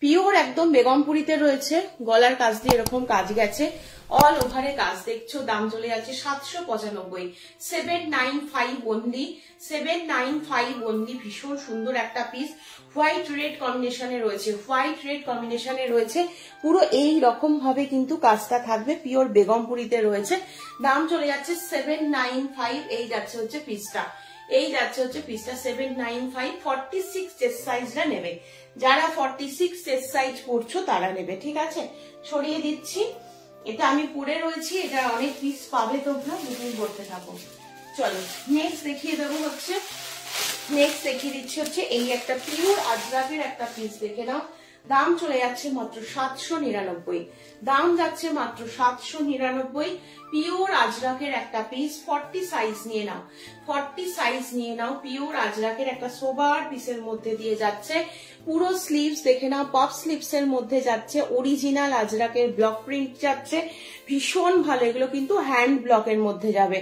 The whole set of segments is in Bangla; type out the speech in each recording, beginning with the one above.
পিওর একদম বেগমপুরিতে রয়েছে, গলার কাজ দিয়ে এরকম কাজ গেছে, অল ওভারে কাজ দেখছো, দাম চলে যাচ্ছে 795, 795 অনলি, 795 অনলি। ভীষণ সুন্দর একটা পিস, হোয়াইট রেড কম্বিনেশনে রয়েছে, হোয়াইট রেড কম্বিনেশনে রয়েছে, পুরো এই রকম ভাবে কিন্তু কাজটা থাকবে, পিওর বেগমপুরিতে রয়েছে, দাম চলে যাচ্ছে 795। এই যাচ্ছে হচ্ছে পিসটা, এই যাচ্ছে হচ্ছে পিসটা 795। 46 চেস্ট সাইজটা নেবে, যারা 46 চেস্ট সাইজ পড়ছো তারা নেবে, ঠিক আছে। সরিয়ে দিচ্ছি, এটা আমি পরে রয়েছি, এটা অনেক পিস পাবে তোমরা, বুকিং করতে থাকো। চলো নেক্সট দেখিয়ে দেবো হচ্ছে, নেক্সট দেখিয়ে দিচ্ছি হচ্ছে এই একটা পিওর আজরাকের একটা পিস, দেখে নাও, দাম চলে যাচ্ছে মাত্র 799, দাম যাচ্ছে মাত্র 799, পিওর আজরাকের একটা পিস, 40 সাইজ নিয়ে নাও, 40 সাইজ নিয়ে নাও, পিওর আজরাকের একটা সোবার পিসের মধ্যে দিয়ে যাচ্ছে, পুরো স্লিভস দেখে নাও, পপ স্লিভস এর মধ্যে যাচ্ছে, অরিজিনাল আজরাকের ব্লক প্রিন্ট যাচ্ছে, ভীষণ ভালো, এগুলো কিন্তু হ্যান্ড ব্লকের মধ্যে যাবে,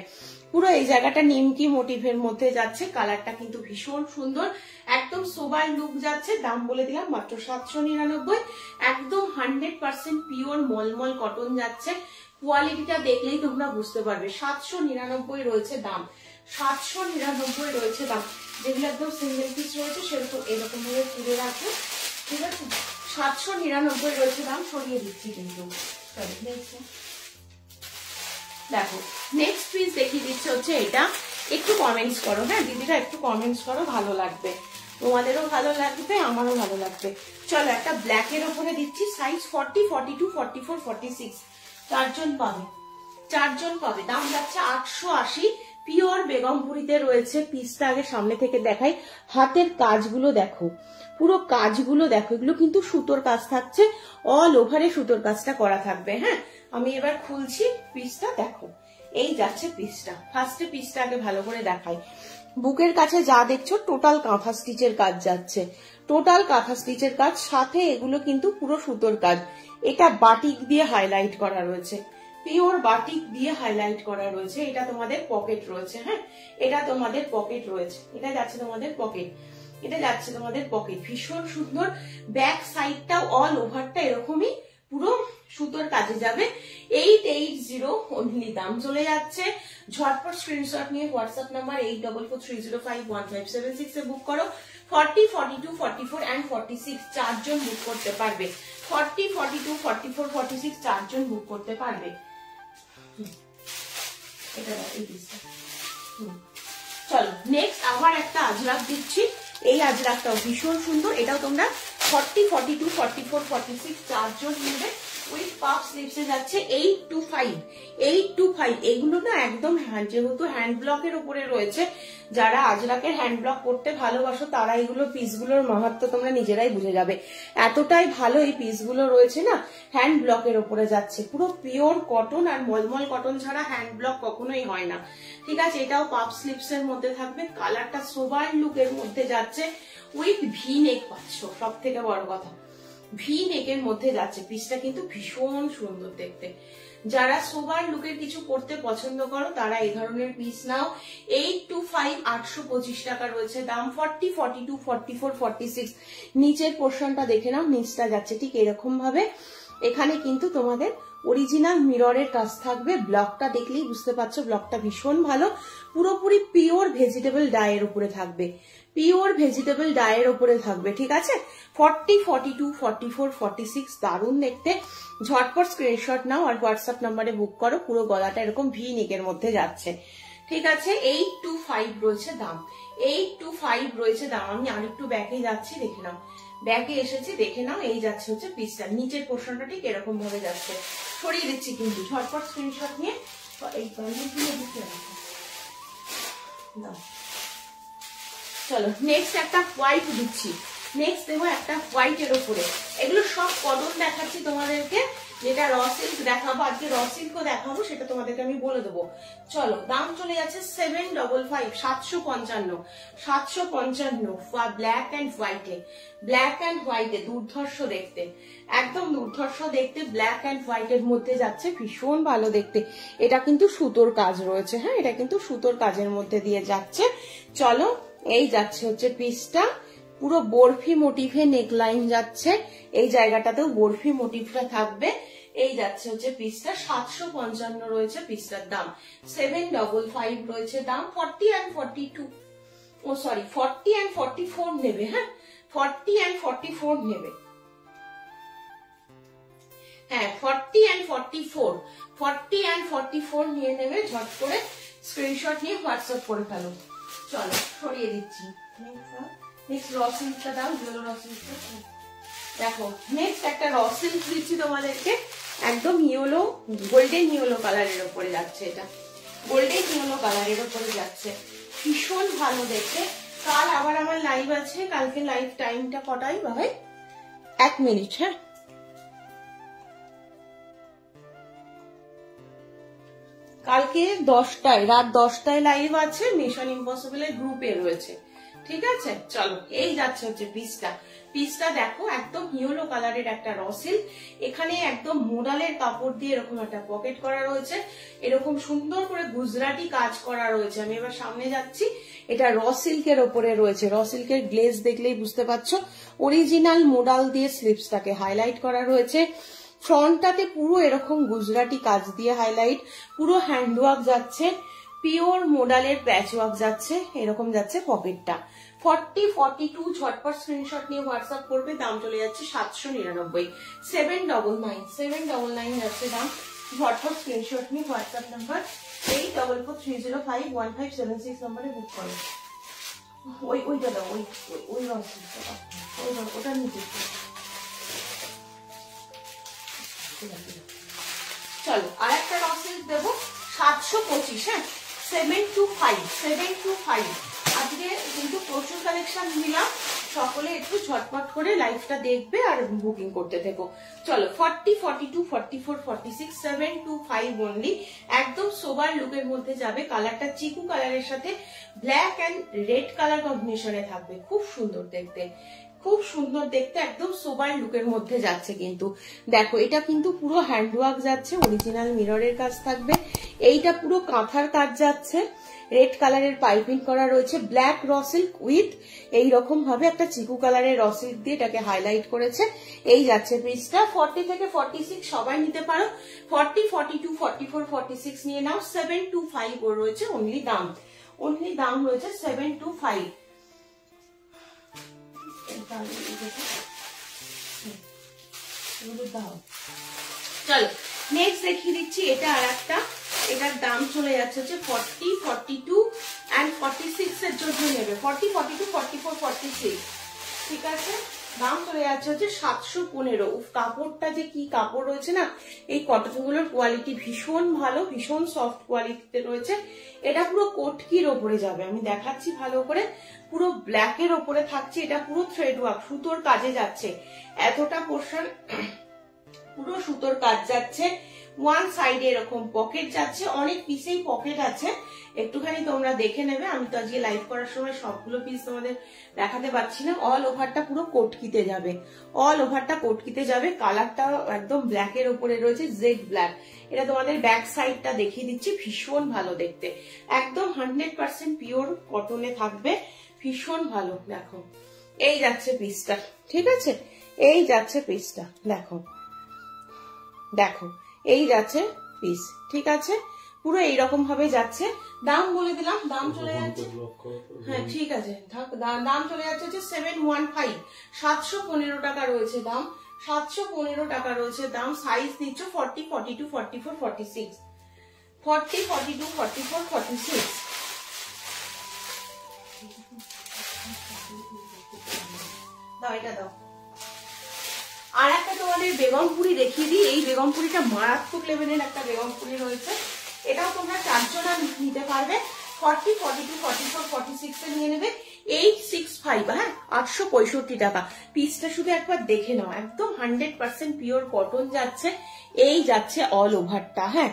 পুরো এই জায়গাটা নিমকি মোটিভের মধ্যে যাচ্ছে, কালারটা কিন্তু ভীষণ সুন্দর, একদম সোবার লুক যাচ্ছে, দাম বলে দিলাম মাত্র 799, একদম 100% পিওর মলমল কটন যাচ্ছে, কোয়ালিটিটা দেখলেই তোমরা বুঝতে পারবে। 799 রয়েছে দাম, 799 রয়েছে দাম, যেগুলো একদম সিঙ্গেল পিস রয়েছে সেরকম এরকম ভাবে তুলে রাখো, ঠিক আছে। 799 রয়েছে দাম, সরিয়ে দিচ্ছি কিন্তু। দেখো নেক্সট পিস দেখিয়ে দিচ্ছে হচ্ছে এটা, একটু কমেন্টস করো, হ্যাঁ দিদিরা একটু কমেন্টস করো, ভালো লাগবে, তোমাদেরও ভালো লাগবে, আমারও ভালো লাগবে। চলো একটা ব্ল্যাক এর উপরে দিচ্ছি, সাইজ 40, 42, 44, 46, চারজন পাবে, চারজন পাবে, দাম যাচ্ছে 880, পিওর বেগমপুরিতে রয়েছে। পিসটা আগে সামনে থেকে দেখাই, হাতের কাজগুলো দেখো, পুরো কাজগুলো দেখো, এগুলো কিন্তু সুতোর কাজ থাকছে, অল ওভারে সুতোর কাজটা করা থাকবে। হ্যাঁ আমি এবার খুলছি পিসটা, দেখো এই যাচ্ছে পিসটা, ফার্স্টে পিসটা আগে ভালো করে দেখাই, বুকের কাছে যা দেখছো টোটাল কাঁথা স্টিচের কাজ যাচ্ছে, টোটাল কাঁথা স্টিচের কাজ, সাথে এগুলো কিন্তু পুরো সুতোর কাজ, এটা বাটিক দিয়ে হাইলাইট করা রয়েছে, পিওর বাটিক দিয়ে হাইলাইট করা রয়েছে, এটা তোমাদের পকেট রয়েছে, হ্যাঁ এটা তোমাদের পকেট রয়েছে, এটা যাচ্ছে তোমাদের পকেট, এটা যাচ্ছে তোমাদের পকেট, ভীষণ সুন্দর, ব্যাক সাইডটাও অল ওভারটা এরকমই পুরো সুতোর কাজে যাবে, 880 অনলি, দাম চলে যাচ্ছে। ঝটপট স্ক্রিনশট নিয়ে হোয়াটসঅ্যাপ নাম্বার 8443051576 এ বুক করো, 40, 42, 44 and 46 চারজন বুক করতে পারবে, 40, 42, 44, 46 চারজন বুক করতে পারবে। এটা এই পিসটা, চলো নেক্সট আবার একটা আজরাক দিচ্ছি, এই আজরাকটাও ভীষণ সুন্দর, এটাও তোমরা 40, 42, 44, 46 চারজন নেবে, উইথ পাফ স্লিভসে যাচ্ছে 825, 825, এগুলো না একদম যেহেতু হ্যান্ড ব্লকের উপরে রয়েছে, যারা আজরাকের হ্যান্ড ব্লক করতে ভালোবাসো তারা এগুলো পিসগুলোর মাহাত্ম্য তোমরা নিজেরাই বুঝে যাবে, এতটাই ভালো এই পিসগুলো রয়েছে না, হ্যান্ড ব্লকের উপরে যাচ্ছে, পুরো পিওর কটন, আর মলমল কটন ছাড়া হ্যান্ড ব্লক কখনোই হয় না, ঠিক আছে। এটাও পাফ স্লিভস এর মধ্যে থাকবে, কালারটা সোবার লুকের মধ্যে যাচ্ছে, উইথ ভি নেক পাচ্ছ, সব থেকে বড় কথা ভি নেকের মধ্যে যাচ্ছে, পিসটা কিন্তু ভীষণ সুন্দর দেখতে, যারা সোবার লুকের কিছু করতে পছন্দ করো তারা এই ধরনের পিস নাও, 825, 825 টাকা রয়েছে দাম, 40, 42, 44, 46 নিচের পোর্শনটা দেখে নাও, নিচটা যাচ্ছে ঠিক এরকম ভাবে, এখানে কিন্তু তোমাদের অরিজিনাল মিররের কাজ থাকবে, ব্লকটা দেখলেই বুঝতে পারছো ব্লকটা ভীষণ ভালো, পুরোপুরি পিওর ভেজিটেবল ডাইয়ের উপরে থাকবে, পিওর ভেজিটেবল ডাইয়ের উপরে থাকবে, ঠিক আছে। 40, 42, 44, 46 দারুণ দেখতে, ঝটপট স্ক্রিনশট নাও আর হোয়াটসঅ্যাপ নাম্বারে বুক করো, পুরো গলাটা এরকম ভি নেকের মধ্যে যাচ্ছে, ঠিক আছে। 825 রয়েছে দাম, 825 রয়েছে দাম। আমি আরেকটু ব্যাকে যাচ্ছি, দেখে নাও, ব্যাকে এসেছি দেখে নাও, এই যাচ্ছে হচ্ছে পিসটা, নিচের পোর্শনটা ঠিক এরকম ভাবে যাচ্ছে, সরিয়ে দিচ্ছি কিন্তু, ঝটপট স্ক্রিনশট নিয়ে এই দাও। চলো নেক্সট একটা হোয়াইট দিচ্ছি, নেক্সট দেবো একটা হোয়াইট এর উপরে, এগুলো সব কটন দেখাচ্ছি তোমাদেরকে, যেটা র সিল্ক দেখাবো আজকে, র সিল্কও দেখাবো, সেটা তোমাদেরকে আমি বলে দেবো। চলো দাম চলে যাচ্ছে 755, 755, 755, ব্ল্যাক অ্যান্ড হোয়াইটে, ব্ল্যাক অ্যান্ড হোয়াইটে দুর্ধর্ষ দেখতে, একদম দুর্ধর্ষ দেখতে, ব্ল্যাক অ্যান্ড হোয়াইটের মধ্যে যাচ্ছে, ভীষণ ভালো দেখতে, এটা কিন্তু সুতোর কাজ রয়েছে, হ্যাঁ এটা কিন্তু সুতোর কাজের মধ্যে দিয়ে যাচ্ছে। চলো এই যাচ্ছে হচ্ছে পিসটা, পুরো বরফি মোটিভে নেকলাইন যাচ্ছে, এই জায়গাটাতেও বরফি মোটিভটা থাকবে। এই যাচ্ছে হচ্ছে পিসটা 755 রয়েছে পিসটার দাম, 755 রয়েছে দাম। 40 and 42, ও সরি 40 and 44 নেবে, হ্যাঁ 40 and 44 নেবে, হ্যাঁ 40 and 44, 40 and 44 নিয়ে নেবে। ঝট করে স্ক্রিনশট নিয়ে হোয়াটসঅ্যাপ করে ফেলো। চলো সরিয়ে দিচ্ছি। নেক্সট র সিল্কটা দাও, জেলো র সিল্কটা দেখো। নেক্সট একটা র সিল্ক দিচ্ছি তোমাদেরকে, একদম ইয়েলো গোল্ডেন ইয়েলো কালারের উপরে যাচ্ছে, এটা গোল্ডেন ইয়েলো কালারের উপরে যাচ্ছে, ভীষণ ভালো দেখতে। কাল আবার আমার লাইভ আছে, কালকে লাইভ টাইমটা কটাই ভাই? 1 মিনিট, হ্যাঁ কালকে 10টায়, রাত 10টায় লাইভ আছে, মিশন ইম্পসিবল এর গ্রুপে রয়েছে, ঠিক আছে। চলো এই যাচ্ছে হচ্ছে পিসটা, পিসটা দেখো একদম ইয়েলো কালারের একটা র সিল্ক, এখানে একদম মোডালের কাপড় দিয়ে এরকম একটা পকেট করা রয়েছে, এরকম সুন্দর করে গুজরাটি কাজ করা রয়েছে। আমি এবার সামনে যাচ্ছি, এটা র সিল্কের ওপরে রয়েছে, র সিল্কের গ্লেজ দেখলেই বুঝতে পারছো, অরিজিনাল মোডাল দিয়ে স্লিপসটাকে হাইলাইট করা রয়েছে। ফ্রন্টটাতে পুরো এরকম গুজরাটি কাজ দিয়ে হাইলাইট, পুরো হ্যান্ডওয়ার্ক যাচ্ছে, পিওর মোডালের প্যাচ ওয়ার্ক যাচ্ছে, এরকম যাচ্ছে পকেটটা। 40, 42 ঝটপট স্ক্রিনশট নিয়ে হোয়াটসঅ্যাপ করবে। দাম চলে যাচ্ছে 799, 799, 799 যাচ্ছে দাম। ঝটপট স্ক্রিনশট নিয়ে হোয়াটসঅ্যাপ নাম্বার 8443051576 নম্বরে বুক করো। ওইটা দাও, ওই ওটা নিচে। চলো আর একটা র সিল্ক দেবো 725, হ্যাঁ 725, 725। আজকে কিন্তু প্রচুর কালেকশন দিলাম, সকলে একটু ঝটপট করে লাইভটা দেখবে আর বুকিং করতে থেকো। চলো 40, 42, 44, 46, 725 অনলি, একদম সোবার লুকের মধ্যে যাবে। কালারটা চিকু কালারের সাথে ব্ল্যাক এন্ড রেড কালার কম্বিনেশনে থাকবে, খুব সুন্দর দেখতে, খুব সুন্দর দেখতে, একদম সোবার লুকের মধ্যে যাচ্ছে। কিন্তু দেখো এটা কিন্তু পুরো হ্যান্ডওয়ার্ক যাচ্ছে, অরিজিনাল মিররের কাজ থাকবে, এইটা পুরো কাঁথার কাজ যাচ্ছে, রেড কালারের পাইপিং করা রয়েছে, ব্ল্যাক র সিল্ক উইথ এইরকম ভাবে একটা চিকু কালারের র সিল্ক দিয়ে এটাকে হাইলাইট করেছে। এই যাচ্ছে পিসটা। 40 থেকে 46 সবাই নিতে পারো, 40, 42, 44, 46 নিয়ে নাও। 725 রয়েছে অনলি দাম, অনলি দাম রয়েছে 725। চলো নেক্সট দেখিয়ে দিচ্ছি, এটা আর একটা, এটার দাম চলে যাচ্ছে হচ্ছে 40, 42 and 46 এর জন্য নেবে, 40, 42, 44, 46, ঠিক আছে। দাম চলে যাচ্ছে হচ্ছে 715। কাপড়টা যে কি কাপড় রয়েছে না, এই কটন গুলোর কোয়ালিটি ভীষণ ভালো, ভীষণ সফট কোয়ালিটিতে রয়েছে। এটা পুরো কোটকির ওপরে যাবে, আমি দেখাচ্ছি ভালো করে, পুরো ব্ল্যাকের ওপরে থাকছে, এটা পুরো থ্রেড ওয়ার্ক সুতোর কাজে যাচ্ছে, এতটা পোর্শন পুরো সুতোর কাজ যাচ্ছে। ওয়ান সাইডে এরকম পকেট যাচ্ছে, অনেক পিসেই পকেট আছে, একটুখানি তোমরা দেখে নেবে। আমি তো আজকে লাইভ করার সময় সবগুলো পিস তোমাদের দেখাতে পারছি না। অল ওভারটা পুরো কোটকিতে যাবে, অল ওভারটা কোটকিতে যাবে। কালারটা একদম ব্ল্যাকের উপরে রয়েছে, জেড ব্ল্যাক। এটা তোমাদের ব্যাক সাইডটা দেখিয়ে দিচ্ছি, ভীষণ ভালো দেখতে, একদম 100% পিওর কটনে থাকবে, ভীষণ ভালো। দেখো এই যাচ্ছে পিসটা, ঠিক আছে, এই যাচ্ছে পিসটা, দেখো দেখো এই যাচ্ছে পিস, ঠিক আছে, পুরো এইরকম ভাবে যাচ্ছে। দাম বলে দিলাম, দাম চলে যাচ্ছে, হ্যাঁ ঠিক আছে, দাম চলে যাচ্ছে হচ্ছে 715, 715 টাকা রয়েছে দাম, 715 টাকা রয়েছে দাম। সাইজ নিচ্ছ 40, 42, 44, 46, 40, 42, 44, 46। দাও এটা দাও। আর একটা তোমাদের বেগমপুরি দেখিয়ে দিই, এই বেগমপুরিটা মারাত্মক লেভেলের একটা বেগমপুরি রয়েছে, এটাও তোমরা 4 জনা নিতে পারবে। 40, 42, 44, 46 এ নিয়ে নেবে, 865, হ্যাঁ 865 টাকা পিসটা। শুধু একবার দেখে নাও, একদম 100% পিওর কটন যাচ্ছে। এই যাচ্ছে অল ওভারটা, হ্যাঁ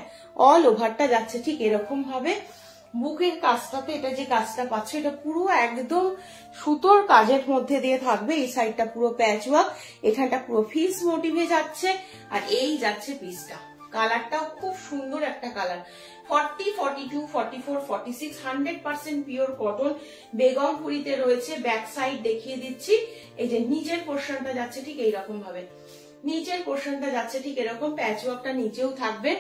অল ওভারটা যাচ্ছে ঠিক এরকম ভাবে। বুকের কাজটাতে এটা যে কাজটা পাচ্ছ, এটা পুরো একদম সুতোর কাজের মধ্যে দিয়ে থাকবে। এই সাইডটা পুরো প্যাচ ওয়ার্ক, এখানটা পুরো ফিস মোটিভে যাচ্ছে, আর এই যাচ্ছে পিসটা, কালারটাও খুব সুন্দর একটা কালার। 40, 42, 44, 46 100% পিওর কটন, বেগমপুরিতে রয়েছে। ব্যাক সাইড দেখিয়ে দিচ্ছি, এই যে নিচের পোর্শনটা যাচ্ছে ঠিক এইরকম ভাবে, নিচের পোর্শনটা যাচ্ছে ঠিক এরকম, প্যাচওয়ার্কটা নিচেও থাকবে।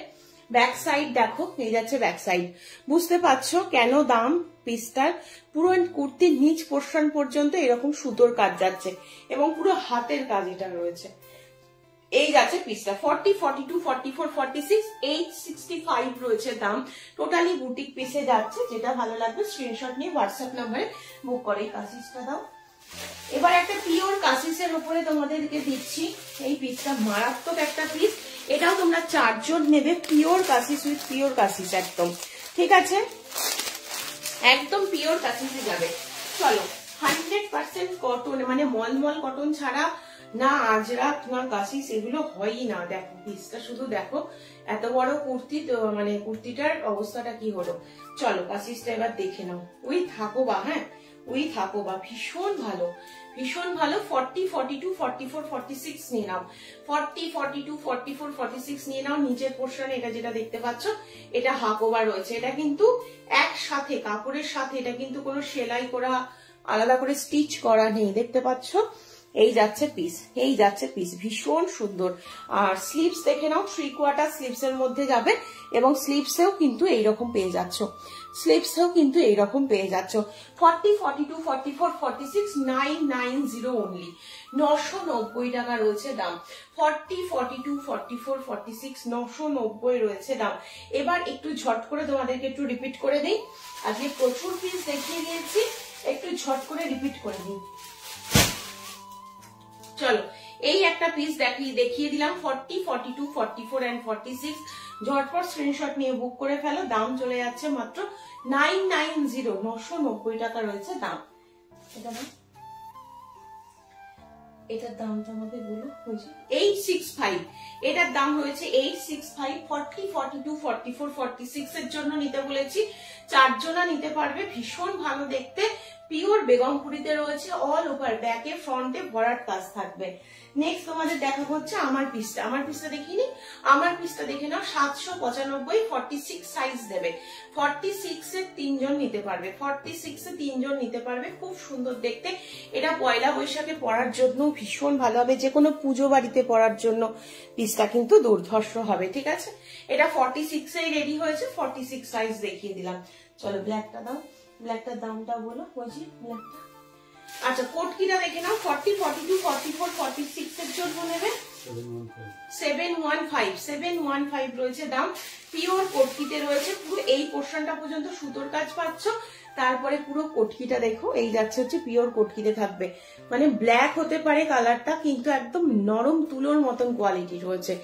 ব্যাক সাইড দেখো, এই যাচ্ছে ব্যাক সাইড। বুঝতে পারছো কেন দাম পিসটার? পুরো কুর্তির নিচ পোর্শন পর্যন্ত এরকম সুতোর কাজ যাচ্ছে এবং পুরো হাতের কাজ এটা রয়েছে। এই যাচ্ছে পিসটা 40, 42, 44, 46, 865 রয়েছে দাম। টোটালি বুটিক পিসে যাচ্ছে। যেটা ভালো লাগবে স্ক্রিনশট নিয়ে হোয়াটসঅ্যাপ নাম্বারে বুক করে। এই কাসিসটা দাও। এবার একটা পিওর কাসিসের উপরে তোমাদেরকে দিচ্ছি। এই পিসটা মারাত্মক একটা পিস, এটাও তোমরা 4 জন নেবে। পিওর কাসিস উইথ পিওর কাসিস একদম, ঠিক আছে? একদম পিওর কাসিসে যাবে। চলো 100% কটন, মানে মলমল কটন ছাড়া না আজরাক না কাসিস এগুলো হয়ই না। দেখো পিসটা শুধু দেখো, এত বড় কুর্তি, মানে কুর্তিটার অবস্থাটা কি হলো। চলো কাসিসটা এবার দেখে নাও। ওই থাকো বা, হ্যাঁ ওই থাকো বা, ভীষণ ভালো, ভীষণ ভালো। 40, 42, 44, 46 নিয়ে নাও। 40, 42, 44, 46 নিয়ে নাও। নিচের পোর্শনে এটা যেটা দেখতে পাচ্ছ এটা হাক ওভার রয়েছে। এটা কিন্তু একসাথে কাপড়ের সাথে, এটা কিন্তু কোনো সেলাই করা আলাদা করে স্টিচ করা নেই, দেখতে পাচ্ছ? এই যাচ্ছে পিস, এই যাচ্ছে পিস, ভীষণ সুন্দর। আর স্লিভস দেখে নাও, 3/4 স্লিভস এর মধ্যে যাবে এবং স্লিভসেও কিন্তু এইরকম পেয়ে যাচ্ছ, স্লিভসেও কিন্তু এইরকম পেয়ে যাচ্ছ। 40, 42, 44, 46 990 অনলি, 990 টাকা রয়েছে দাম। 40, 42, 44, 46 990 রয়েছে দাম। এবার একটু ঝট করে তোমাদেরকে একটু রিপিট করে দিই, আজকে প্রচুর পিস দেখিয়ে দিয়েছি, একটু ঝট করে রিপিট করে দিই। চলো এই একটা পিস দেখিয়ে দিলাম। 40, 42, 44 and 46 ঝটপট স্ক্রিনশট নিয়ে বুক করে ফেলো। দাম চলে যাচ্ছে মাত্র 990, 990 টাকা রয়েছে দাম। এটার দামটা আমাকে বলো। 865, এটার দাম হয়েছে 865। 40, 42, 44, 46 এর জন্য নিতে বলেছি, 4 জনা নিতে পারবে। ভীষণ ভালো দেখতে, পিওর বেগমপুরিতে রয়েছে। অল ওভার ব্যাকে ফ্রন্টে ভরাট কাজ থাকবে। নেক্সট তোমাদের দেখা হচ্ছে আমার পিসটা। আমার পিসটা দেখিনি, আমার পিসটা দেখে নাও। 795, 46 সাইজ দেবে। 46 এর 3 জন নিতে পারবে, 46 এ 3 জন নিতে পারবে। খুব সুন্দর দেখতে। এটা পয়লা বৈশাখে পরার জন্য ভীষণ ভালো হবে, যে কোনো পুজো বাড়িতে পরার জন্য পিসটা কিন্তু দুর্ধর্ষ হবে, ঠিক আছে? এটা 46 এ রেডি হয়েছে, 46 সাইজ দেখিয়ে দিলাম। চলো ব্ল্যাকটা দাও, ব্ল্যাকটার দামটা বলো। বলছি ব্ল্যাকটা, আচ্ছা কোটকিটা দেখে নাও। 40, 42, 44, 46 এর জন্য নেবে 715, 715 রয়েছে দাম। পিওর কোটকিতে রয়েছে। পুরো এই পোর্শনটা পর্যন্ত সুতোর কাজ পাচ্ছ, তারপরে পুরো কোটকিটা দেখো, এই যাচ্ছে হচ্ছে পিওর কোটকিতে থাকবে। মানে ব্ল্যাক হতে পারে কালারটা, কিন্তু একদম নরম তুলোর মতন কোয়ালিটি রয়েছে।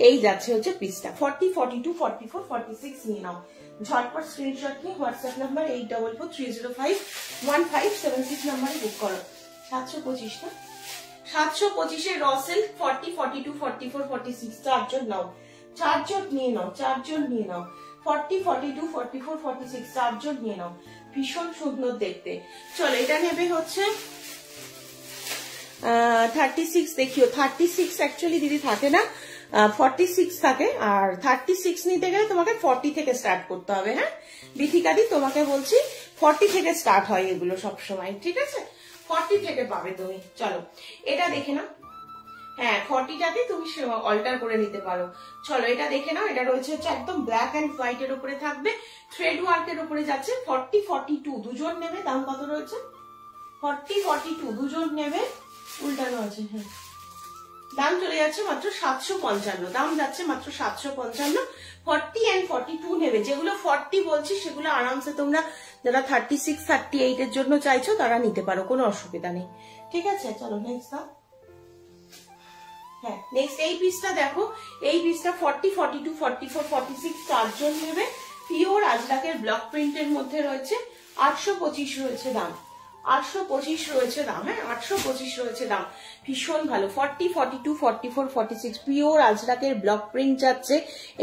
এই যাচ্ছে হচ্ছে পিসটা। 40, 42, 44, 46 নিয়ে নাও। ঝটপট স্ক্রিনশট নিয়ে হোয়াটসঅ্যাপ নাম্বার 8443051576 নাম্বারে বুক করো। 725 না, 725 এর রসেল 40, 42, 44, 46 4 জন নাও, 4 জন নিয়ে নাও, 4 জন নিয়ে নাও। 40, 42, 44, 46 4 জন নিয়ে নাও। ভীষণ সুন্দর দেখতে। চলো এটা নেবে হচ্ছে 36। দেখিও 36 অ্যাকচুয়ালি দিদি থাকে না, 46 থাকে। আর 36 নিতে গেলে তোমাকে 40 থেকে স্টার্ট করতে হবে। হ্যাঁ বিথিকাদি, তোমাকে বলছি 40 থেকে স্টার্ট হয় এগুলো সবসময়, ঠিক আছে? 40 থেকে পাবে তুমি। চলো এটা দেখে নাও। হ্যাঁ 40টাকে তুমি অল্টার করে নিতে পারো। চলো এটা দেখে নাও। এটা রয়েছে হচ্ছে একদম ব্ল্যাক এন্ড হোয়াইট এর উপরে থাকবে, থ্রেড ওয়ার্ক এর উপরে যাচ্ছে। 40, 42 দুজন নেবে। দাম কত রয়েছে? 40, 42 দুজন নেবে। উল্টানো আছে, হ্যাঁ দাম চলে যাচ্ছে মাত্র 755। দাম যাচ্ছে মাত্র 755। 40 and 42 নেবে। যেগুলো 40 বলছি সেগুলো আরামসে তোমরা যারা 36, 38 এর জন্য চাইছো তারা নিতে পারো, কোনো অসুবিধা নেই, ঠিক আছে? চলো নেক্সট দাও। হ্যাঁ নেক্সট এই পিসটা দেখো। এই পিসটা 40, 42, 44, 46 4 জন নেবে। পিওর আজরাকের ব্লক প্রিন্টের মধ্যে রয়েছে। 825 রয়েছে দাম, 825 রয়েছে দাম। হ্যাঁ 825 রয়েছে দাম। ভীষণ ভালো। 40, 42, 44, 46 পিওর আজরাকের ব্লক প্রিন্ট যাচ্ছে।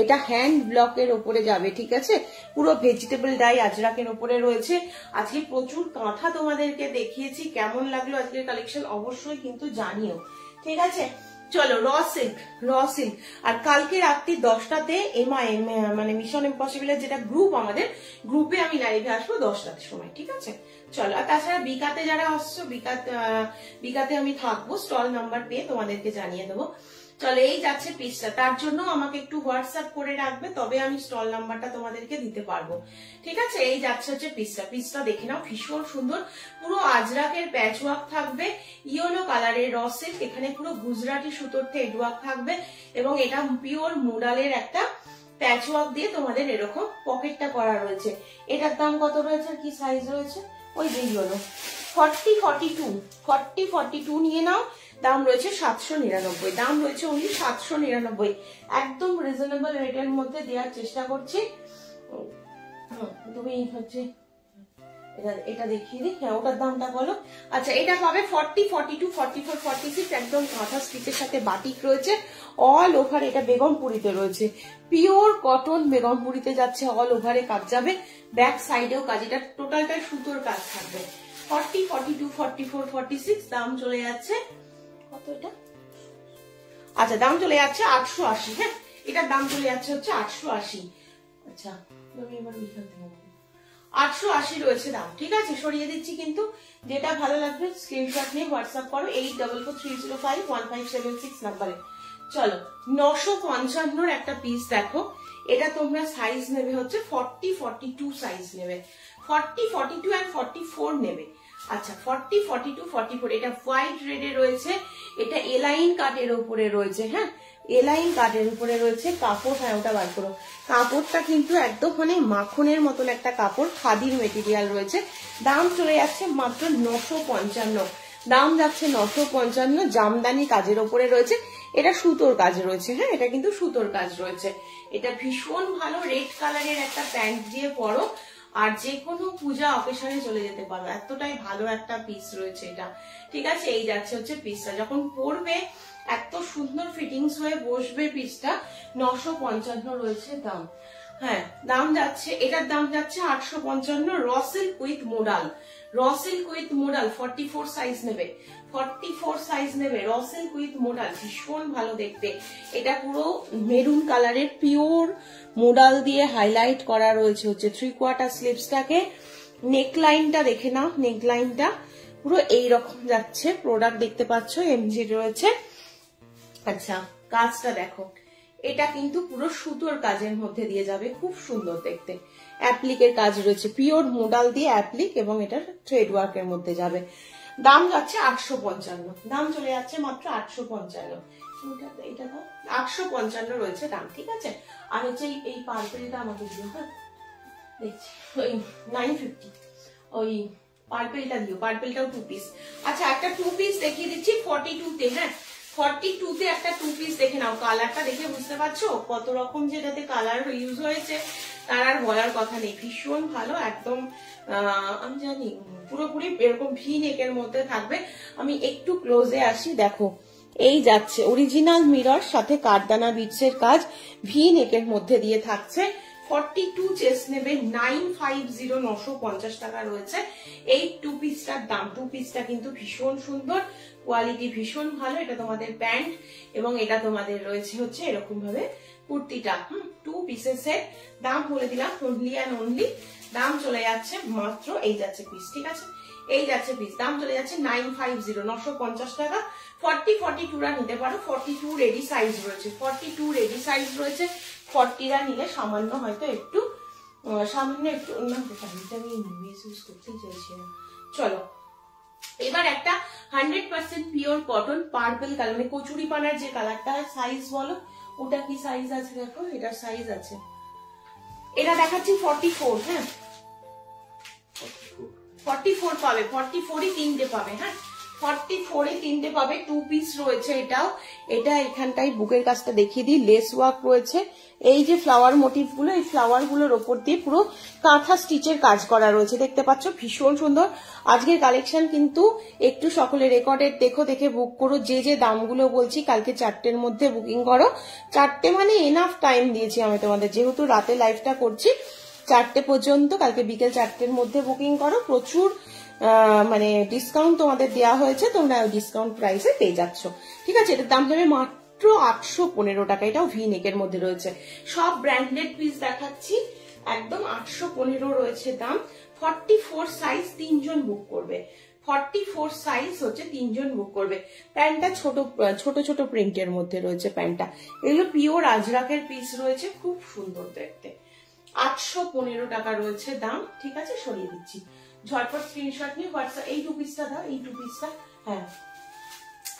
এটা হ্যান্ড ব্লকের ওপরে যাবে, ঠিক আছে? পুরো ভেজিটেবল ডাই আজরাকের ওপরে রয়েছে। আজকে প্রচুর কাঁথা তোমাদেরকে দেখিয়েছি। কেমন লাগলো আজকের কালেকশন অবশ্যই কিন্তু জানিও, ঠিক আছে? চলো র সিল্ক আর কালকে রাত্রি 10টাতে মানে মিশন ইম্পসিবলের যেটা গ্রুপ, আমাদের গ্রুপে আমি লাইভে আসবো 10টার সময়, ঠিক আছে? চলো, আর তাছাড়া বিকাতে যারা আসছো, বিকাতে আমি থাকবো, স্টল নাম্বার পেয়ে তোমাদেরকে জানিয়ে দেবো। চলো, এই যাচ্ছে পিসটা, তার জন্য আমাকে একটু হোয়াটসঅ্যাপ করে রাখবে, তবে আমি স্টল নাম্বারটা তোমাদেরকে দিতে পারবো, ঠিক আছে? এই যাচ্ছে হচ্ছে পিসটা দেখে নাও, ভীষণ সুন্দর, পুরো আজরাকের প্যাচ ওয়ার্ক থাকবে, ইয়েলো কালারের র সিল্ক, এখানে পুরো গুজরাটি সুতোর থ্রেড ওয়ার্ক থাকবে, এবং এটা পিওর মুরালের একটা প্যাচ ওয়ার্ক দিয়ে তোমাদের এরকম পকেটটা করা রয়েছে। এটার দাম কত রয়েছে, কি সাইজ রয়েছে, ওই যে ইয়েলো 40-42 নিয়ে নাও, দাম রয়েছে 799, দাম রয়েছে অনলি 799, একদম রিজনেবল রেটের মধ্যে দেওয়ার চেষ্টা করছি। তুমি হচ্ছে এটা দেখিয়ে দিই, হ্যাঁ ওটার দামটা বলো। আচ্ছা, এটা পাবে 40, 42, 44, 46, একদম কাঁথা স্টিচের সাথে বাটিক রয়েছে, অল ওভার এটা বেগমপুরিতে রয়েছে, পিওর কটন বেগমপুরিতে যাচ্ছে, অল ওভারে কাজ যাবে, ব্যাক সাইডেও কাজ, এটা টোটালটা সুতোর কাজ থাকবে। 40, 42, 44, 46, দাম চলে যাচ্ছে কত এটা, আচ্ছা দাম চলে যাচ্ছে 880, হ্যাঁ এটার দাম চলে যাচ্ছে হচ্ছে 880। আচ্ছা আমি এবার লিখাতে হবে, 880 রয়েছে দাম, ঠিক আছে? সরিয়ে দিচ্ছি, কিন্তু যেটা ভালো লাগবে স্ক্রিনশট নিয়ে হোয়াটসঅ্যাপ করো 8443051576 নাম্বারে। চলো, 955 একটা পিস দেখো, এটা তোমরা সাইজ নেবে হচ্ছে 40, 42 সাইজ নেবে, 40, 42 আর 44 নেবে। আচ্ছা, 40, 42, 44, এটা হোয়াইট রেডে রয়েছে, এটা এলাইন কাটের উপরে রয়েছে, হ্যাঁ এলাইন কাটের উপরে রয়েছে, কাপড়, হ্যাঁ ওটা বার করো, কাপড়টা কিন্তু একদম মানে মাখনের মতন একটা কাপড়, খাদির মেটেরিয়াল রয়েছে, দাম চলে যাচ্ছে মাত্র 955, দাম যাচ্ছে 955, জামদানি কাজের ওপরে রয়েছে, এটা সুতোর কাজ রয়েছে, হ্যাঁ এটা কিন্তু সুতোর কাজ রয়েছে, এটা ভীষণ ভালো, রেড কালারের একটা প্যান্ট দিয়ে পরো আর যে কোনো পূজা অকেশনে চলে যেতে পারো, এতটাই ভালো একটা পিস রয়েছে এটা, ঠিক আছে? এই যাচ্ছে হচ্ছে পিসটা, যখন পরবে এত সুন্দর ফিটিংস হয়ে বসবে পিসটা, 955 রয়েছে দাম, হ্যাঁ দাম যাচ্ছে, এটার দাম যাচ্ছে 855, raw silk with modal, raw silk with modal 44 size নেবে, 44 সাইজ নেবে, র সিল্ক উইথ মোডাল, ভীষণ ভালো দেখতে, এটা পুরো মেরুন কালারের পিওর মোডাল দিয়ে হাইলাইট করা রয়েছে হচ্ছে 3/4 স্লিভসটাকে, নেকলাইনটা দেখে নাও, নেকলাইনটা পুরো এইরকম যাচ্ছে, প্রোডাক্ট দেখতে পাচ্ছ এমজি রয়েছে। আচ্ছা, কাজটা দেখো, এটা কিন্তু পুরো সুতোর কাজের মধ্যে দিয়ে যাবে, খুব সুন্দর দেখতে, অ্যাপ্লিকের কাজ রয়েছে, পিওর মোডাল দিয়ে অ্যাপ্লিক, এবং এটার থ্রেড ওয়ার্কের মধ্যে যাবে, দাম যাচ্ছে 855, দাম চলে যাচ্ছে মাত্র 855, এটা 855 রয়েছে দাম, ঠিক আছে? আর হচ্ছে এই পার্পেলটা আমাকে দিও, হ্যাঁ দেখছি ওই 950, ওই পার্পেলটা দিও, পার্পেলটাও 2 পিস। আচ্ছা, একটা 2 পিস দেখিয়ে দিচ্ছি 42তে, হ্যাঁ 42তে একটা 2 পিস দেখে নাও, কালারটা দেখে বুঝতে পারছো কত রকম যেটাতে কালার ইউজ হয়েছে, তার আর বলার কথা নেই, ভীষণ ভালো, একদম আমি জানি পুরোপুরি এরকম ভি নেকের মধ্যে থাকবে। আমি একটু ক্লোজে আসি, দেখো এই যাচ্ছে অরিজিনাল মিরর সাথে কাঠদানা বিটসের কাজ, ভি নেকের মধ্যে দিয়ে থাকছে, 42 চেস্ট নেবে 950, 950 টাকা রয়েছে এই 2 পিসটার দাম। 2 পিসটা কিন্তু ভীষণ সুন্দর, কোয়ালিটি ভীষণ ভালো, এটা তোমাদের প্যান্ট এবং এটা তোমাদের রয়েছে হচ্ছে এরকম ভাবে কুর্তিটা, 2 পিসের সেট, দাম বলে দিলাম অনলি অ্যান্ড অনলি, দাম চলে যাচ্ছে মাত্র, এই যাচ্ছে পিস, ঠিক আছে এই যাচ্ছে পিস, দাম চলে যাচ্ছে 950, 950 টাকা। 40, 42রা নিতে পারো, 42 রেডি সাইজ রয়েছে, 42 রেডি সাইজ রয়েছে, 40রা নিলে সামান্য হয়তো একটু সামান্য একটু না, আমি ইউজ করতেই চাইছি না। চলো, এবার একটা 100% পিওর কটন পার্পল কালার, মানে কচুরি পানার যে কালারটা, সাইজ বলো ওটা কি সাইজ আছে, দেখো এটার সাইজ আছে, এটা দেখাচ্ছি 44, হ্যাঁ 44 পাবে, 44ই 3টে পাবে, হ্যাঁ 44-এ 3টে পাবে, 2 পিস রয়েছে এটাও। এটা এখানটাই বুকের কাজটা দেখিয়ে দিই, লেস ওয়ার্ক রয়েছে, এই যে ফ্লাওয়ার মোটিভ গুলো, এই ফ্লাওয়ার গুলোর ওপর দিয়ে পুরো কাঁথা স্টিচের কাজ করা রয়েছে, দেখতে পাচ্ছ ভীষণ সুন্দর। আজকের কালেকশন কিন্তু একটু সকলে রেকর্ডেড দেখো, দেখে বুক করো, যে যে দামগুলো বলছি কালকে 4টের মধ্যে বুকিং করো, 4টে মানে এনাফ টাইম দিয়েছি আমি তোমাদের, যেহেতু রাতে লাইভটা করছি 4টে পর্যন্ত, কালকে বিকেল 4টের মধ্যে বুকিং করো, প্রচুর মানে ডিসকাউন্ট তোমাদের দেওয়া হয়েছে, তোমরা ডিসকাউন্ট প্রাইসে পেয়ে যাচ্ছ। ঠিক আছে, এটার দাম নেবে মাত্র 815 টাকা। এটাও ভি নেকের মধ্যে রয়েছে, সব ব্র্যান্ডেড পিস দেখাচ্ছি, একদম 815 রয়েছে দাম। 44 সাইজ 3 জন বুক করবে, 44 সাইজ হচ্ছে 3 জন বুক করবে। প্যান্টটা ছোট ছোট ছোট প্রিন্টের মধ্যে রয়েছে প্যান্টটা, এগুলো পিওর আজরাকের পিস রয়েছে, খুব সুন্দর দেখতে। 815 টাকা রয়েছে দাম। ঠিক আছে, সরিয়ে দিচ্ছি, ঝটপট স্ক্রিনশট নিয়ে হোয়াটসঅ্যাপ। এই 2 পিসটা দাও, এই 2 পিসটা। হ্যাঁ,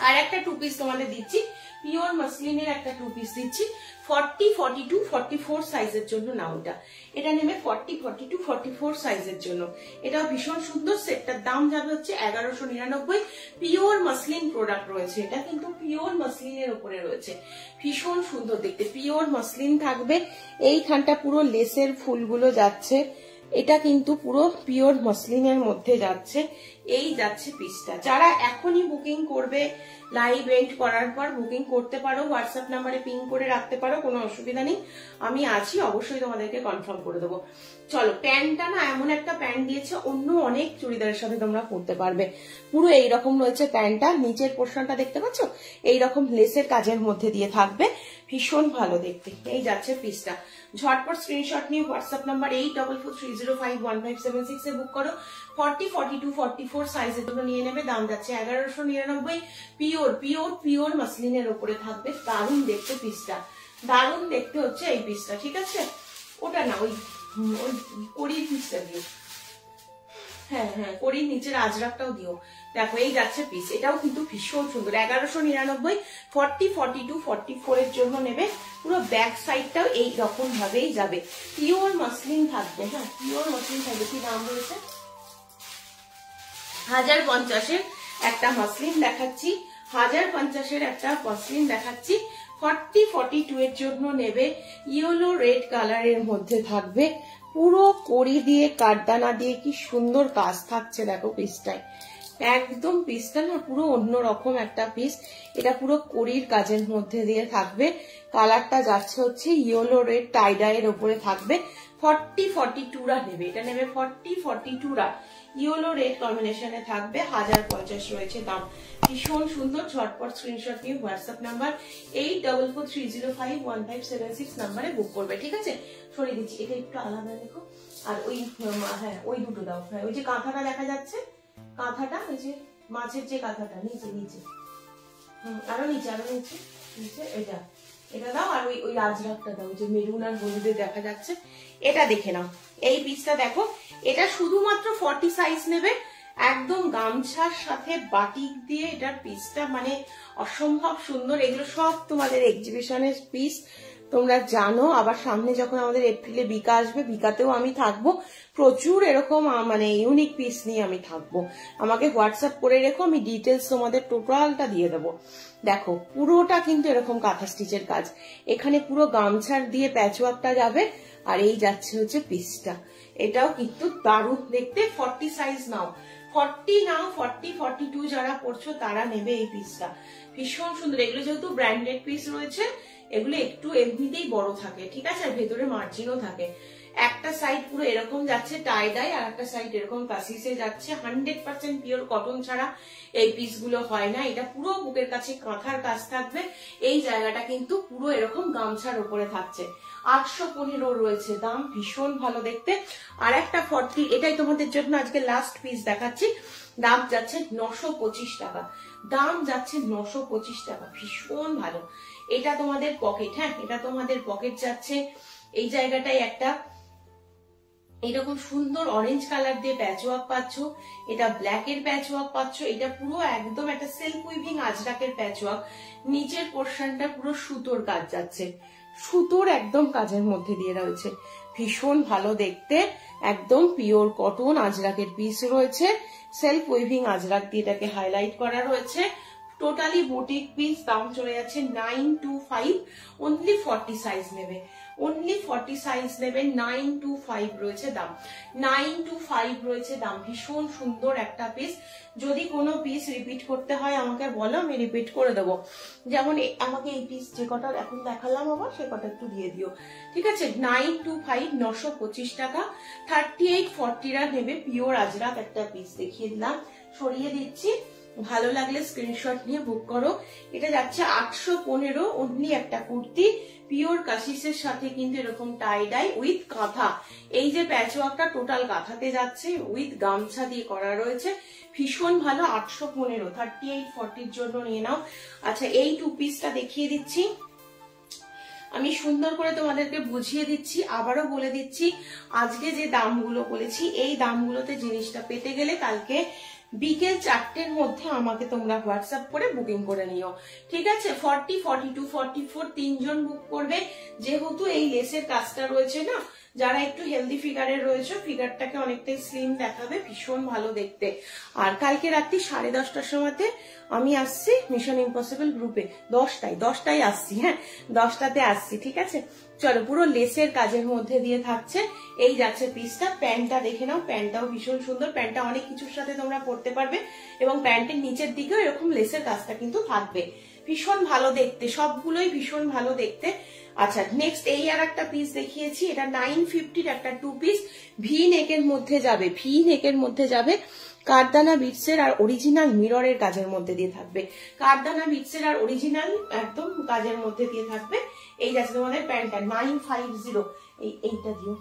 আর একটা 2 পিস তোমাদের দিচ্ছি, পিওর মাসলিনের একটা 2 পিস দিচ্ছি। 40, 42, 44 সাইজের জন্য নাও, এটা নেবে 40, 42, 44 সাইজের জন্য। এটাও ভীষণ সুন্দর, সেটটার দাম যাবে হচ্ছে 1199। পিওর মাসলিন প্রোডাক্ট রয়েছে, এটা কিন্তু পিওর মাসলিনের উপরে রয়েছে, ভীষণ সুন্দর দেখতে, পিওর মাসলিন থাকবে। এইখানটা পুরো লেসের ফুলগুলো যাচ্ছে, এটা কিন্তু পুরো পিওর মাসলিনের মধ্যে যাচ্ছে। এই যাচ্ছে পিসটা। যারা এখনই বুকিং করবে, লাইভ এন্ড করার পর বুকিং করতে পারো, হোয়াটসঅ্যাপ নাম্বারে পিং করে রাখতে পারো, কোনো অসুবিধা নেই, আমি আছি, অবশ্যই তোমাদেরকে কনফার্ম করে দেবো। চলো, প্যান্টটা না এমন একটা প্যান্ট দিয়েছে, অন্য অনেক চুড়িদারের সাথে তোমরা পরতে পারবে। পুরো এইরকম রয়েছে প্যান্টটা, নিচের পোর্শনটা দেখতে পাচ্ছ, এইরকম লেসের কাজের মধ্যে দিয়ে থাকবে, ভীষণ ভালো দেখতে। এই যাচ্ছে পিসটা, ঝটপট স্ক্রিনশট নিয়ে হোয়াটসঅ্যাপ নাম্বার 8443051576 এ বুক করো। 40, 42, 44 সাইজের জন্য নিয়ে নেবে, দাম যাচ্ছে 1199। পিওর পিওর পিওর মাসলিনের উপরে থাকবে, দারুণ দেখতে পিসটা, দারুণ দেখতে হচ্ছে এই পিসটা। ঠিক আছে, ওটা না, ওই কড়ির পিসটা দিও, হ্যাঁ হ্যাঁ, কড়ির নিচের আজরাকটাও দিও। দেখো, এই যাচ্ছে পিস, এটাও কিন্তু ভীষণ সুন্দর, 1199। 40, 42, 44 এর জন্য নেবে। পুরো ব্যাক সাইডটাও এই রকম ভাবেই যাবে, পিওর মাসলিন থাকবে। হ্যাঁ, পিওর মাসলিন থাকবে। কি দাম রয়েছে? 1050 একটা মাসলিন দেখাচ্ছি, 1050 একটা মাসলিন দেখাচ্ছি। 40, 42 এর জন্য নেবে, ইয়েলো রেড কালারের মধ্যে থাকবে, পুরো কড়ি দিয়ে কাঠদানা দিয়ে কি সুন্দর কাজ থাকছে দেখো পিসটায়, একদম পিসটা না পুরো অন্যরকম একটা পিস। এটা পুরো কড়ির কাজের মধ্যে দিয়ে থাকবে, কালারটা যাচ্ছে হচ্ছে ইয়েলো রেড টাইডাইয়ের উপরে থাকবে। 40, 42 নেবে, এটা নেবে 40, 42 ইয়েলো রেড কম্বিনেশনে থাকবে, 1050 রয়েছে দাম, ভীষণ সুন্দর। ঝটপট স্ক্রিনশট নিয়ে হোয়াটসঅ্যাপ নাম্বার 8443051576 নাম্বারে বুক করবে। ঠিক আছে, সরিয়ে দিচ্ছি, এটা একটু আলাদা দেখো। আর ওই, হ্যাঁ ওই দুটো দাও, হ্যাঁ ওই যে কাঁথাটা দেখা যাচ্ছে, কাঁথাটা ওই যে মাছের যে কাঁথাটা, নিচে নিচে, আরো নিচে, আরো নিচে নিচে, এটা এটা দাও। আর ওই আজরাকটা দাও, যে মেরুন আর হলুদে দেখা যাচ্ছে, এটা দেখে নাও। এই পিসটা দেখো, এটা শুধুমাত্র 40 সাইজ নেবে, একদম গামছার সাথে বাটিক দিয়ে এটার পিসটা মানে অসম্ভব সুন্দর। এগুলো সব তোমাদের এক্সিবিশনের পিস, তোমরা জানো। আবার সামনে যখন আমাদের এপ্রিলে বিকা আসবে, বিকাতেও আমি থাকবো, প্রচুর এরকম মানে ইউনিক পিস নিয়ে আমি থাকবো। আমাকে হোয়াটসঅ্যাপ করে রেখো, আমি ডিটেলস তোমাদের টোটালটা দিয়ে দেবো। দেখো, পুরোটা কিন্তু এরকম কাঁথা স্টিচের কাজ, এখানে পুরো গামছার দিয়ে প্যাচওয়ার্কটা যাবে, আর এই যাচ্ছে হচ্ছে পিসটা, এটাও কিন্তু দারুণ দেখতে। 40 সাইজ নাও, 40 নাও, 40, 42 যারা পড়ছো তারা নেবে এই পিসটা, ভীষণ সুন্দর। এগুলো যেহেতু ব্র্যান্ডেড পিস রয়েছে, এগুলো একটু এমনিতেই বড় থাকে। ঠিক আছে, আর ভেতরে মার্জিনও থাকে। একটা সাইড পুরো এরকম যাচ্ছে টাই ডাই, আর একটা সাইড এরকম কাসিসে যাচ্ছে। 100% পিওর কটন ছাড়া এই পিসগুলো হয় না। এটা পুরো বুকের কাছে কাঁথার কাজ থাকবে, এই জায়গাটা কিন্তু পুরো এরকম গামছার উপরে থাকছে। 815 রয়েছে দাম, ভীষণ ভালো দেখতে। আর একটা 40, এটাই তোমাদের জন্য আজকে লাস্ট পিস দেখাচ্ছি, দাম যাচ্ছে 925 টাকা, দাম যাচ্ছে 925 টাকা, ভীষণ ভালো। এটা তোমাদের পকেট, হ্যাঁ এটা তোমাদের পকেট যাচ্ছে। এই জায়গাটায় একটা এরকম সুন্দর অরেঞ্জ কালার দিয়ে প্যাচওয়ার্ক পাচ্ছ, এটা ব্ল্যাক এর প্যাচওয়ার্ক পাচ্ছ, এটা পুরো একদম একটা সেলফ উইভিং আজরাকের প্যাচওয়ার্ক। নিচের পোর্শনটা পুরো সুতোর কাজ যাচ্ছে, সুতোর একদম কাজের মধ্যে দিয়ে রয়েছে, ভীষণ ভালো দেখতে। একদম পিওর কটন আজরাকের পিস রয়েছে, সেলফ উইভিং আজরাক দিয়ে এটাকে হাইলাইট করা রয়েছে। টোটালি বুটিক পিস, দাম চলে যাচ্ছে 925, অনলি 40 সাইজ নেবে, অনলি 40 সাইজ নেবে, 925 রয়েছে দাম, 925 রয়েছে দাম। ভীষণ সুন্দর একটা পিস। যদি কোনো পিস রিপিট করতে হয় আমাকে বলো, আমি রিপিট করে দেবো। যেমন আমাকে এই পিস যে কটা এখন দেখালাম আবার সে কটা একটু দিয়ে দিও, ঠিক আছে। 925, 925 টাকা। 38-40 নেবে, পিওর আজরাক একটা পিস দেখিয়ে দিলাম, সরিয়ে দিচ্ছি। ভালো লাগলে স্ক্রিনশট নিয়ে বুক করো। এটা যাচ্ছে 815, অনলি একটা কুর্তি, পিওর কাশিসের সাথে কিন্তু এরকম টাই ডাই উইথ কাঁথা। এই যে প্যাচওয়ার্কটা টোটাল কাঁথাতে যাচ্ছে, উইথ গামছা দিয়ে করা রয়েছে, ভীষণ ভালো। 815, 38-40 জন্য নিয়ে নাও। আচ্ছা, এই টু পিসটা দেখিয়ে দিচ্ছি, আমি সুন্দর করে তোমাদেরকে বুঝিয়ে দিচ্ছি, আবারও বলে দিচ্ছি। আজকে যে দামগুলো বলেছি এই দামগুলোতে জিনিসটা পেতে গেলে কালকে বিকেল 4টের মধ্যে আমাকে তোমরা হোয়াটসঅ্যাপ করে বুকিং করে নিও, ঠিক আছে। 40, 42, 44 তিনজন বুক করবে, যেহেতু এই লেসের কাজটা রয়েছে না, যারা একটু হেলদি ফিগারের রয়েছে, ফিগারটাকে অনেকটাই স্লিম দেখাবে, ভীষণ ভালো দেখতে। আর কালকে রাত্রি 10:30টার সময়তে আমি আসছি মিশন ইম্পসিবল গ্রুপে, 10টায় আসছি, হ্যাঁ 10টাতে আসছি, ঠিক আছে। চলো, পুরো লেসের কাজের মধ্যে দিয়ে থাকছে। এই যাচ্ছে পিসটা, প্যান্টটা দেখে নাও, প্যান্টটাও ভীষণ সুন্দর, প্যান্টটা অনেক কিছুর সাথে তোমরা পরতে পারবে, এবং প্যান্টের নিচের দিকেও এরকম লেসের কাজটা কিন্তু থাকবে, ভীষণ ভালো দেখতে, সবগুলোই ভীষণ ভালো দেখতে। আচ্ছা, নেক্সট এই আর একটা পিস দেখিয়েছি, এটা 950 একটা টু পিস, ভি নেকের মধ্যে যাবে, ভি নেকের মধ্যে যাবে, কারদানা বিটসের আর অরিজিনাল মিররের কাজের মধ্যে দিয়ে থাকবে, কারদানা বিটসের আর অরিজিনাল একদম কাজের মধ্যে দিয়ে থাকবে। এই যাচ্ছে তোমাদের প্যান্টটা 950, এইটা দিও।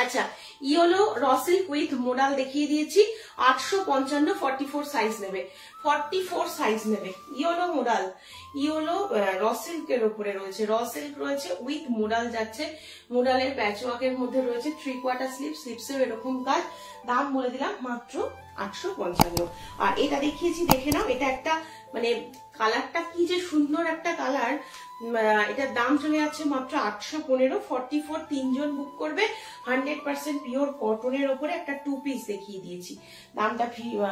আচ্ছা, yellow raw silk with modal দেখিয়ে দিয়েছি, 855, 44 সাইজ নেবে, 44 সাইজ নেবে, ইয়েলো মোডাল, ইয়েলো র সিল্কের উপরে রয়েছে, র সিল্ক রয়েছে উইথ মোডাল যাচ্ছে, মোডালের প্যাচওয়ার্কের মধ্যে রয়েছে 3/4 স্লিপ, স্লিপসেও এরকম কাজ। দাম বলে দিলাম মাত্র 855। আর এটা দেখিয়েছি, দেখে নাও, এটা একটা মানে কালারটা কি যে সুন্দর একটা কালার, এটার দাম চলে যাচ্ছে মাত্র 815, 44 তিনজন বুক করবে, 100% পিওর কটনের ওপরে একটা টু পিস দেখিয়ে দিয়েছি, দামটা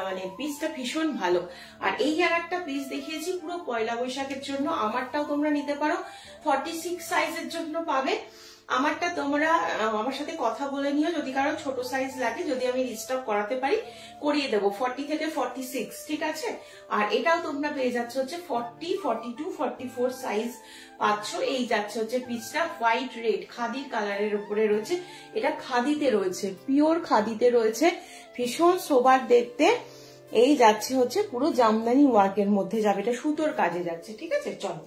মানে পিসটা ভীষণ ভালো। আর এই আর একটা পিস দেখিয়েছি পুরো পয়লা বৈশাখের জন্য, আমারটাও তোমরা নিতে পারো, 46 সাইজের জন্য পাবে। আমারটা তোমরা আমার সাথে কথা বলে নিও, যদি কারো ছোট সাইজ লাগে, যদি আমি রিস্টক করাতে পারি করিয়ে দেবো, 40 থেকে 46, ঠিক আছে। আর এটাও তোমরা পেয়ে যাচ্ছে হচ্ছে 40, 42, 44 সাইজ পাচ্ছ। এই যাচ্ছে হচ্ছে পিসটা হোয়াইট রেড খাদির কালারের উপরে রয়েছে, এটা খাদিতে রয়েছে, পিওর খাদিতে রয়েছে, ভীষণ সোবার দেখতে। এই যাচ্ছে হচ্ছে পুরো জামদানি ওয়ার্কের মধ্যে যাবে, এটা সুতোর কাজে যাচ্ছে, ঠিক আছে। চলো।